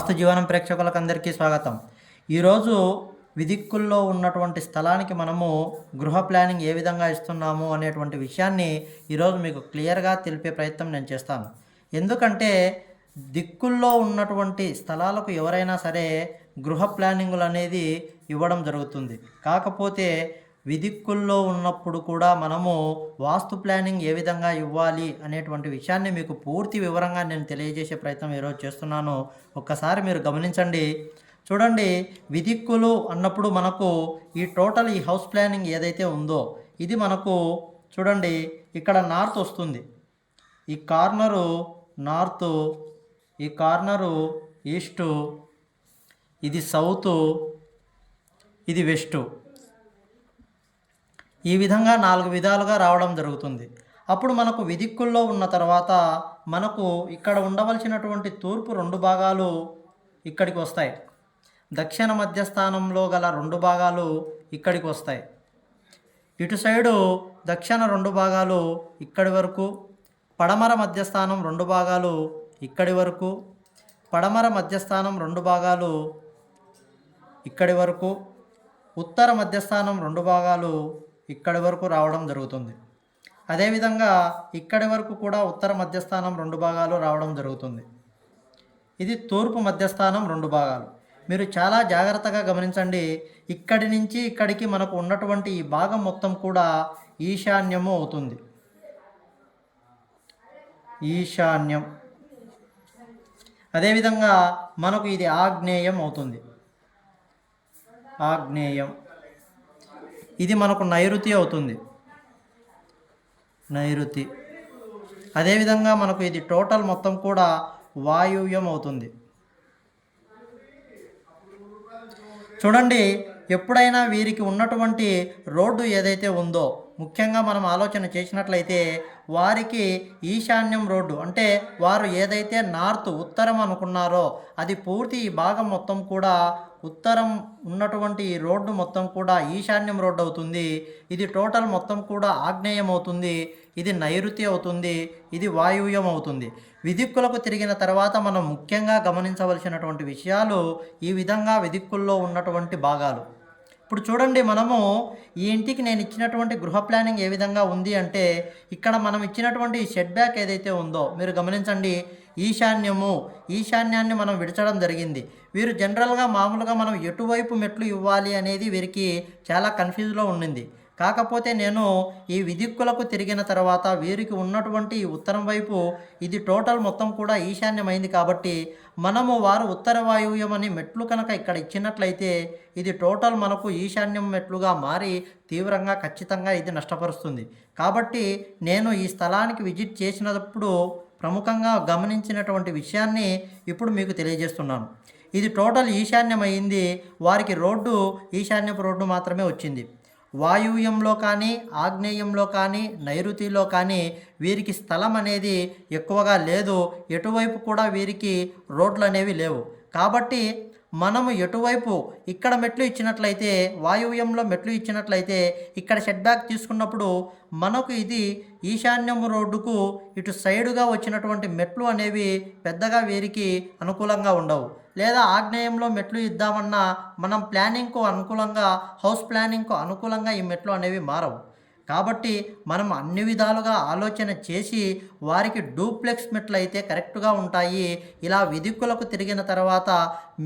వాస్తు జీవనం ప్రేక్షకులకు అందరికీ స్వాగతం. ఈరోజు విదిక్కుల్లో ఉన్నటువంటి స్థలానికి మనము గృహ ప్లానింగ్ ఏ విధంగా ఇస్తున్నాము అనేటువంటి విషయాన్ని ఈరోజు మీకు క్లియర్గా తెలిపే ప్రయత్నం నేను చేస్తాను. ఎందుకంటే దిక్కుల్లో ఉన్నటువంటి స్థలాలకు ఎవరైనా సరే గృహ ప్లానింగులు అనేది ఇవ్వడం జరుగుతుంది. కాకపోతే విదిక్కుల్లో ఉన్నప్పుడు కూడా మనము వాస్తు ప్లానింగ్ ఏ విధంగా ఇవ్వాలి అనేటువంటి విషయాన్ని మీకు పూర్తి వివరంగా నేను తెలియజేసే ప్రయత్నం ఈరోజు చేస్తున్నాను. ఒక్కసారి మీరు గమనించండి. చూడండి, విదిక్కులు అన్నప్పుడు మనకు ఈ హౌస్ ప్లానింగ్ ఏదైతే ఉందో ఇది మనకు చూడండి, ఇక్కడ నార్త్ వస్తుంది, ఈ కార్నరు నార్తు, ఈ కార్నరు ఈస్టు, ఇది సౌతు, ఇది వెస్టు. ఈ విధంగా 4 విధాలుగా రావడం జరుగుతుంది. అప్పుడు మనకు విదిక్కుల్లో ఉన్న తర్వాత మనకు ఇక్కడ ఉండవలసినటువంటి తూర్పు 2 భాగాలు ఇక్కడికి వస్తాయి, దక్షిణ మధ్యస్థానంలో గల 2 భాగాలు ఇక్కడికి వస్తాయి. ఇటు సైడు దక్షిణ 2 భాగాలు ఇక్కడి వరకు, పడమర మధ్యస్థానం 2 భాగాలు ఇక్కడి వరకు, పడమర మధ్యస్థానం 2 భాగాలు ఇక్కడి వరకు, ఉత్తర మధ్యస్థానం 2 భాగాలు ఇక్కడి వరకు రావడం జరుగుతుంది. అదేవిధంగా ఇక్కడి వరకు కూడా ఉత్తర మధ్యస్థానం 2 భాగాలు రావడం జరుగుతుంది. ఇది తూర్పు మధ్యస్థానం 2 భాగాలు. మీరు చాలా జాగ్రత్తగా గమనించండి. ఇక్కడి నుంచి ఇక్కడికి మనకు ఉన్నటువంటి ఈ భాగం మొత్తం కూడా ఈశాన్యము అవుతుంది. ఈశాన్యం. అదేవిధంగా మనకు ఇది ఆగ్నేయం అవుతుంది. ఆగ్నేయం. ఇది మనకు నైరుతి అవుతుంది. నైరుతి. అదేవిధంగా మనకు ఇది టోటల్ మొత్తం కూడా వాయువ్యం అవుతుంది. చూడండి, ఎప్పుడైనా వీరికి ఉన్నటువంటి రోడ్డు ఏదైతే ఉందో, ముఖ్యంగా మనం ఆలోచన చేసినట్లయితే వారికి ఈశాన్యం రోడ్డు, అంటే వారు ఏదైతే నార్త్ ఉత్తరం అనుకున్నారో అది పూర్తి ఈ భాగం మొత్తం కూడా ఉత్తరం ఉన్నటువంటి ఈ రోడ్డు మొత్తం కూడా ఈశాన్యం రోడ్డు అవుతుంది. ఇది టోటల్ మొత్తం కూడా ఆగ్నేయం అవుతుంది. ఇది నైరుతి అవుతుంది. ఇది వాయువ్యం అవుతుంది. విదిక్కులకు తిరిగిన తర్వాత మనం ముఖ్యంగా గమనించవలసినటువంటి విషయాలు ఈ విధంగా విదిక్కుల్లో ఉన్నటువంటి భాగాలు. ఇప్పుడు చూడండి, మనము ఈ ఇంటికి నేను ఇచ్చినటువంటి గృహ ప్లానింగ్ ఏ విధంగా ఉంది అంటే, ఇక్కడ మనం ఇచ్చినటువంటి షెడ్ బ్యాక్ ఏదైతే ఉందో మీరు గమనించండి. ఈశాన్యాన్ని మనం విడచడం జరిగింది. వీరు జనరల్గా మామూలుగా మనం ఎటువైపు మెట్లు ఇవ్వాలి అనేది వీరికి చాలా కన్ఫ్యూజ్లో ఉండింది. కాకపోతే నేను ఈ విదిక్కులకు తిరిగిన తర్వాత వీరికి ఉన్నటువంటి ఉత్తరం వైపు ఇది టోటల్ మొత్తం కూడా ఈశాన్యమైంది కాబట్టి మనము వారు ఉత్తర వాయువ్యం అని మెట్లు కనుక ఇక్కడ ఇచ్చినట్లయితే ఇది టోటల్ మనకు ఈశాన్యం మెట్లుగా మారి తీవ్రంగా ఖచ్చితంగా ఇది నష్టపరుస్తుంది. కాబట్టి నేను ఈ స్థలానికి విజిట్ చేసినప్పుడు ప్రముఖంగా గమనించినటువంటి విషయాన్ని ఇప్పుడు మీకు తెలియజేస్తున్నాను. ఇది టోటల్ ఈశాన్యమైంది. వారికి రోడ్డు ఈశాన్యపు రోడ్డు మాత్రమే వచ్చింది. వాయువ్యంలో కానీ ఆగ్నేయంలో కానీ నైరుతిలో కానీ వీరికి స్థలం అనేది ఎక్కువగా లేదు. ఎటువైపు కూడా వీరికి రోడ్లు అనేవి లేవు. కాబట్టి మనము ఎటువైపు ఇక్కడ మెట్లు ఇచ్చినట్లయితే, వాయువ్యంలో మెట్లు ఇచ్చినట్లయితే ఇక్కడ షెడ్ బ్యాక్ తీసుకున్నప్పుడు మనకు ఇది ఈశాన్యం రోడ్డుకు ఇటు సైడుగా వచ్చినటువంటి మెట్లు అనేవి పెద్దగా వీరికి అనుకూలంగా ఉండవు. లేదా ఆగ్నేయంలో మెట్లు ఇద్దామన్నా మనం ప్లానింగ్కు అనుకూలంగా, హౌస్ ప్లానింగ్కు అనుకూలంగా ఈ మెట్లు అనేవి మారవు. కాబట్టి మనం అన్ని విధాలుగా ఆలోచన చేసి వారికి డూప్లెక్స్ మెట్లు అయితే కరెక్ట్గా ఉంటాయి. ఇలా విదిక్కులకు తిరిగిన తర్వాత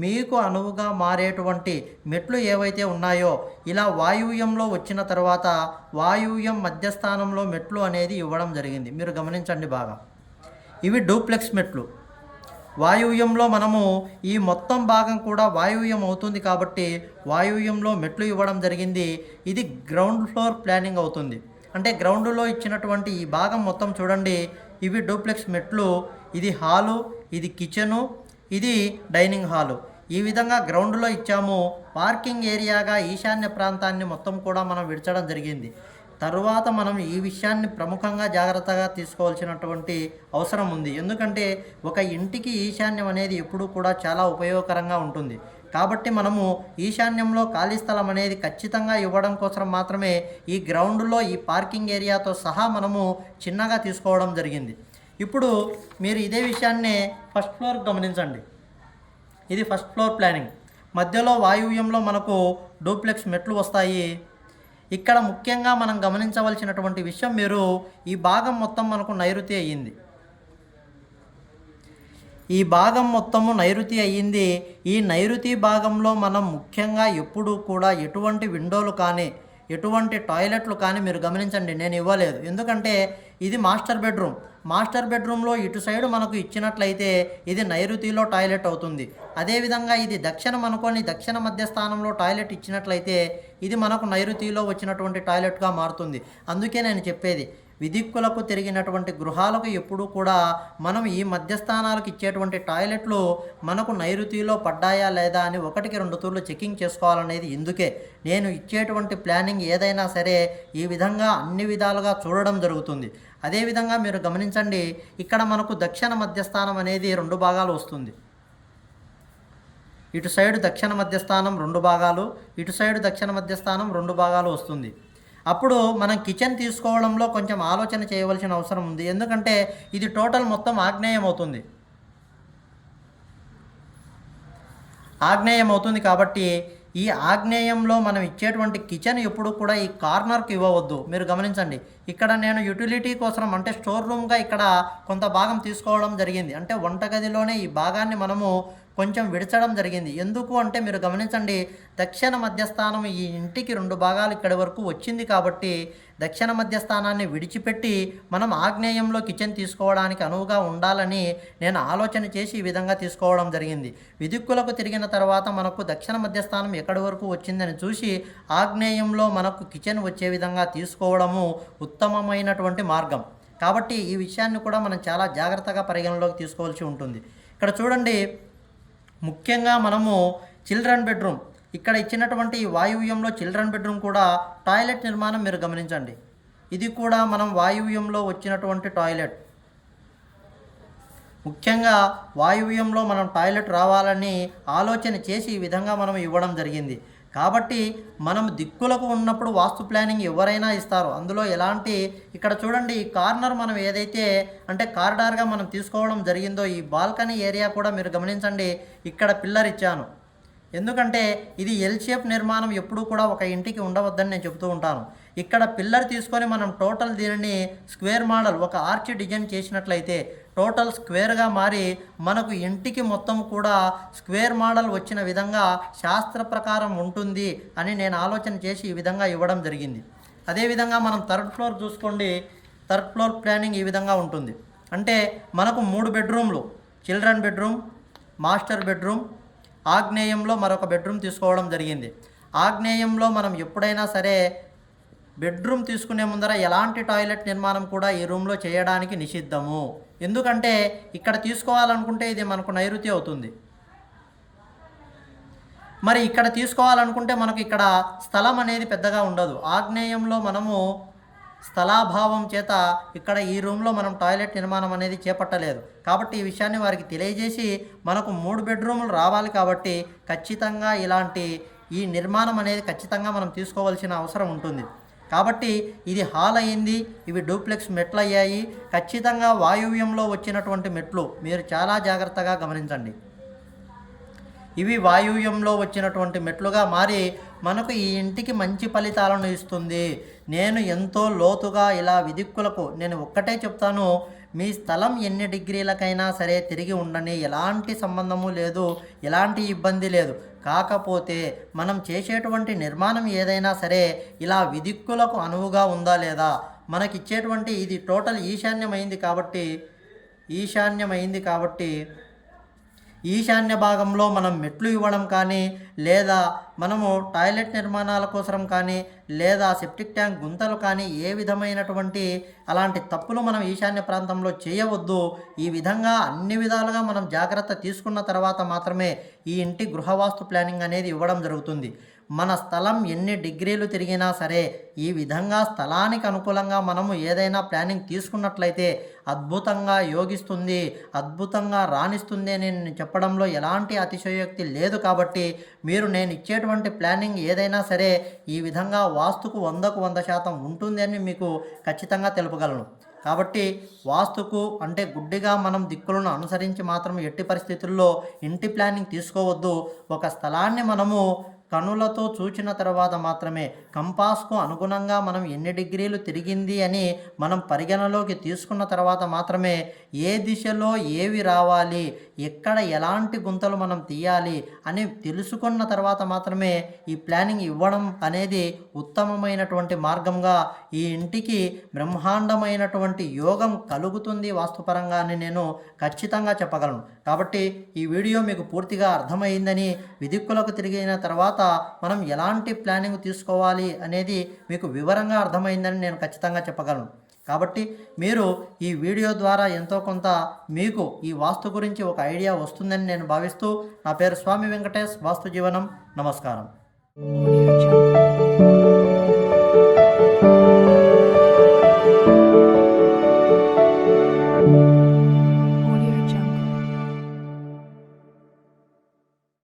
మీకు అనువుగా మారేటువంటి మెట్లు ఏవైతే ఉన్నాయో ఇలా వాయువ్యంలో వచ్చిన తర్వాత వాయువ్యం మధ్యస్థానంలో మెట్లు అనేది ఇవ్వడం జరిగింది. మీరు గమనించండి బాగా. ఇవి డూప్లెక్స్ మెట్లు. వాయువ్యంలో మనము ఈ మొత్తం భాగం కూడా వాయువ్యం అవుతుంది కాబట్టి వాయువ్యంలో మెట్లు ఇవ్వడం జరిగింది. ఇది గ్రౌండ్ ఫ్లోర్ ప్లానింగ్ అవుతుంది. అంటే గ్రౌండ్లో ఇచ్చినటువంటి ఈ భాగం మొత్తం చూడండి, ఇవి డూప్లెక్స్ మెట్లు. ఇది హాలు, ఇది కిచెను, ఇది డైనింగ్ హాలు. ఈ విధంగా గ్రౌండ్లో ఇచ్చాము. పార్కింగ్ ఏరియాగా ఈశాన్య ప్రాంతాన్ని మొత్తం కూడా మనం విడచడం జరిగింది. తరువాత మనం ఈ విషయాన్ని ప్రముఖంగా జాగ్రత్తగా తీసుకోవాల్సినటువంటి అవసరం ఉంది. ఎందుకంటే ఒక ఇంటికి ఈశాన్యం అనేది ఎప్పుడూ కూడా చాలా ఉపయోగకరంగా ఉంటుంది. కాబట్టి మనము ఈశాన్యంలో ఖాళీ స్థలం అనేది ఖచ్చితంగా ఇవ్వడం కోసం మాత్రమే ఈ గ్రౌండ్లో ఈ పార్కింగ్ ఏరియాతో సహా మనము చిన్నగా తీసుకోవడం జరిగింది. ఇప్పుడు మీరు ఇదే విషయాన్నే ఫస్ట్ ఫ్లోర్ గమనించండి. ఇది ఫస్ట్ ఫ్లోర్ ప్లానింగ్. మధ్యలో వాయువ్యంలో మనకు డూప్లెక్స్ మెట్లు వస్తాయి. ఇక్కడ ముఖ్యంగా మనం గమనించవలసినటువంటి విషయం, మీరు ఈ భాగం మొత్తం మనకు నైరుతి అయ్యింది. ఈ భాగం మొత్తము నైరుతి అయ్యింది. ఈ నైరుతి భాగంలో మనం ముఖ్యంగా ఎప్పుడూ కూడా ఎటువంటి విండోలు కానీ ఎటువంటి టాయిలెట్లు కానీ మీరు గమనించండి, నేను ఇవ్వలేదు. ఎందుకంటే ఇది మాస్టర్ బెడ్రూమ్. మాస్టర్ బెడ్రూమ్లో ఇటు సైడ్ మనకు ఇచ్చినట్లయితే ఇది నైరుతిలో టాయిలెట్ అవుతుంది. అదేవిధంగా ఇది దక్షిణం అనుకొని దక్షిణ మధ్య స్థానంలో టాయిలెట్ ఇచ్చినట్లయితే ఇది మనకు నైరుతిలో వచ్చినటువంటి టాయిలెట్గా మారుతుంది. అందుకే నేను చెప్పేది, విదిక్కులకు తిరిగినటువంటి గృహాలకు ఎప్పుడూ కూడా మనం ఈ మధ్యస్థానాలకు ఇచ్చేటువంటి టాయిలెట్లు మనకు నైరుతిలో పడ్డాయా లేదా అని 1-2 తూర్లు చెకింగ్ చేసుకోవాలనేది. ఇందుకే నేను ఇచ్చేటువంటి ప్లానింగ్ ఏదైనా సరే ఈ విధంగా అన్ని విధాలుగా చూడడం జరుగుతుంది. అదేవిధంగా మీరు గమనించండి, ఇక్కడ మనకు దక్షిణ మధ్యస్థానం అనేది 2 భాగాలు వస్తుంది. ఇటు సైడ్ దక్షిణ మధ్యస్థానం 2 భాగాలు, ఇటు సైడ్ దక్షిణ మధ్యస్థానం 2 భాగాలు వస్తుంది. అప్పుడు మనం కిచెన్ తీసుకోవడంలో కొంచెం ఆలోచన చేయవలసిన అవసరం ఉంది. ఎందుకంటే ఇది టోటల్ మొత్తం ఆగ్నేయం అవుతుంది. ఆగ్నేయం అవుతుంది కాబట్టి ఈ ఆగ్నేయంలో మనం ఇచ్చేటువంటి కిచెన్ ఎప్పుడు కూడా ఈ కార్నర్కి ఇవ్వవద్దు. మీరు గమనించండి, ఇక్కడ నేను యుటిలిటీ కోసం అంటే స్టోర్ రూమ్గా ఇక్కడ కొంత భాగం తీసుకోవడం జరిగింది. అంటే వంటగదిలోనే ఈ భాగాన్ని మనము కొంచెం విడచడం జరిగింది. ఎందుకు అంటే మీరు గమనించండి, దక్షిణ మధ్యస్థానం ఈ ఇంటికి 2 భాగాలు ఇక్కడి వరకు వచ్చింది కాబట్టి దక్షిణ మధ్యస్థానాన్ని విడిచిపెట్టి మనం ఆగ్నేయంలో కిచెన్ తీసుకోవడానికి అనువుగా ఉండాలని నేను ఆలోచన చేసి ఈ విధంగా తీసుకోవడం జరిగింది. విదిక్కులకు తిరిగిన తర్వాత మనకు దక్షిణ మధ్యస్థానం ఎక్కడి వరకు వచ్చిందని చూసి ఆగ్నేయంలో మనకు కిచెన్ వచ్చే విధంగా తీసుకోవడము ఉత్తమమైనటువంటి మార్గం. కాబట్టి ఈ విషయాన్ని కూడా మనం చాలా జాగ్రత్తగా పరిగణలోకి తీసుకోవాల్సి ఉంటుంది. ఇక్కడ చూడండి, ముఖ్యంగా మనము చిల్డ్రన్ బెడ్రూమ్ ఇక్కడ ఇచ్చినటువంటి ఈ వాయువ్యంలో చిల్డ్రన్ బెడ్రూమ్ కూడా టాయిలెట్ నిర్మాణం మీరు గమనించండి. ఇది కూడా మనం వాయువ్యంలో వచ్చినటువంటి టాయిలెట్. ముఖ్యంగా వాయువ్యంలో మనం టాయిలెట్ రావాలని ఆలోచన చేసి ఈ విధంగా మనం ఇవ్వడం జరిగింది. కాబట్టి మనం దిక్కులకు ఉన్నప్పుడు వాస్తు ప్లానింగ్ ఎవరైనా ఇస్తారు, అందులో ఎలాంటి. ఇక్కడ చూడండి, ఈ కార్నర్ మనం ఏదైతే అంటే కారిడార్గా మనం తీసుకోవడం జరిగిందో ఈ బాల్కనీ ఏరియా కూడా మీరు గమనించండి, ఇక్కడ పిల్లర్ ఇచ్చాను. ఎందుకంటే ఇది ఎల్ షేప్ నిర్మాణం ఎప్పుడూ కూడా ఒక ఇంటికి ఉండవద్దని నేను చెబుతూ ఉంటాను. ఇక్కడ పిల్లర్ తీసుకొని మనం టోటల్ దీనిని స్క్వేర్ మోడల్ ఒక ఆర్చ్ డిజైన్ చేసినట్లయితే టోటల్ స్క్వేర్గా మారి మనకు ఇంటికి మొత్తం కూడా స్క్వేర్ మోడల్ వచ్చిన విధంగా శాస్త్ర ప్రకారం ఉంటుంది అని నేను ఆలోచన చేసి ఈ విధంగా ఇవ్వడం జరిగింది. అదేవిధంగా మనం థర్డ్ ఫ్లోర్ చూసుకోండి, థర్డ్ ఫ్లోర్ ప్లానింగ్ ఈ విధంగా ఉంటుంది. అంటే మనకు 3 బెడ్రూమ్లు, చిల్డ్రన్ బెడ్రూమ్, మాస్టర్ బెడ్రూమ్, ఆగ్నేయంలో మరొక బెడ్రూమ్ తీసుకోవడం జరిగింది. ఆగ్నేయంలో మనం ఎప్పుడైనా సరే బెడ్రూమ్ తీసుకునే ముందర ఎలాంటి టాయిలెట్ నిర్మాణం కూడా ఈ రూమ్లో చేయడానికి నిషిద్ధము. ఎందుకంటే ఇక్కడ తీసుకోవాలనుకుంటే ఇది మనకు నైరుతి అవుతుంది. మరి ఇక్కడ తీసుకోవాలనుకుంటే మనకు ఇక్కడ స్థలం అనేది పెద్దగా ఉండదు. ఆగ్నేయంలో మనము స్థలాభావం చేత ఇక్కడ ఈ రూమ్లో మనం టాయిలెట్ నిర్మాణం అనేది చేపట్టలేదు. కాబట్టి ఈ విషయాన్ని వారికి తెలియజేసి మనకు 3 బెడ్రూములు రావాలి కాబట్టి ఖచ్చితంగా ఇలాంటి ఈ నిర్మాణం అనేది ఖచ్చితంగా మనం తీసుకోవాల్సిన అవసరం ఉంటుంది. కాబట్టి ఇది హాల్ అయ్యింది, ఇవి డూప్లెక్స్ మెట్లు అయ్యాయి. ఖచ్చితంగా వాయువ్యంలో వచ్చినటువంటి మెట్లు మీరు చాలా జాగ్రత్తగా గమనించండి. ఇవి వాయువ్యంలో వచ్చినటువంటి మెట్లుగా మారి మనకు ఈ ఇంటికి మంచి ఫలితాలను ఇస్తుంది. నేను ఎంతో లోతుగా ఇలా విదిక్కులకు నేను ఒక్కటే చెప్తాను, మీ స్థలం ఎన్ని డిగ్రీలకైనా సరే తిరిగి ఉండని, ఎలాంటి సంబంధము లేదు, ఎలాంటి ఇబ్బంది లేదు. కాకపోతే మనం చేసేటువంటి నిర్మాణం ఏదైనా సరే ఇలా విదిక్కులకు అనువుగా ఉందా లేదా, మనకిచ్చేటువంటి ఇది టోటల్ ఈశాన్యమైంది కాబట్టి ఈశాన్య భాగంలో మనం మెట్లు ఇవ్వడం కానీ లేదా మనము టాయిలెట్ నిర్మాణాల కోసం కానీ లేదా సెప్టిక్ ట్యాంక్ గుంతలు కానీ ఏ విధమైనటువంటి అలాంటి తప్పులు మనం ఈశాన్య ప్రాంతంలో చేయవద్దు. ఈ విధంగా అన్ని విధాలుగా మనం జాగ్రత్త తీసుకున్న తర్వాత మాత్రమే ఈ ఇంటి గృహవాస్తు ప్లానింగ్ అనేది ఇవ్వడం జరుగుతుంది. మన స్థలం ఎన్ని డిగ్రీలు తిరిగినా సరే ఈ విధంగా స్థలానికి అనుకూలంగా మనము ఏదైనా ప్లానింగ్ తీసుకున్నట్లయితే అద్భుతంగా యోగిస్తుంది, అద్భుతంగా రాణిస్తుంది అని నేను చెప్పడంలో ఎలాంటి అతిశయోక్తి లేదు. కాబట్టి మీరు నేను ఇచ్చేటువంటి ప్లానింగ్ ఏదైనా సరే ఈ విధంగా వాస్తుకు 100% ఉంటుంది అని మీకు ఖచ్చితంగా తెలుపగలను. కాబట్టి వాస్తుకు అంటే గుడ్డిగా మనం దిక్కులను అనుసరించి మాత్రం ఎట్టి పరిస్థితుల్లో ఇంటి ప్లానింగ్ తీసుకోవద్దు. ఒక స్థలాన్ని మనము కనులతో చూచిన తర్వాత మాత్రమే కంపాస్కు అనుగుణంగా మనం ఎన్ని డిగ్రీలు తిరిగింది అని మనం పరిగణలోకి తీసుకున్న తర్వాత మాత్రమే ఏ దిశలో ఏవి రావాలి, ఎక్కడ ఎలాంటి గుంతలు మనం తీయాలి అని తెలుసుకున్న తర్వాత మాత్రమే ఈ ప్లానింగ్ ఇవ్వడం అనేది ఉత్తమమైనటువంటి మార్గంగా ఈ ఇంటికి బ్రహ్మాండమైనటువంటి యోగం కలుగుతుంది వాస్తుపరంగా అని నేను ఖచ్చితంగా చెప్పగలను. కాబట్టి ఈ వీడియో మీకు పూర్తిగా అర్థమైందని, విదిక్కులకు తిరిగిన తర్వాత మనం ఎలాంటి ప్లానింగ్ తీసుకోవాలి అనేది మీకు వివరంగా అర్థమైందని నేను ఖచ్చితంగా చెప్పగలను. కాబట్టి మీరు ఈ వీడియో ద్వారా ఎంతో కొంత మీకు ఈ వాస్తు గురించి ఒక ఐడియా వస్తుందని నేను భావిస్తూ, నా పేరు స్వామి వెంకటేష్, వాస్తు జీవనం. నమస్కారం.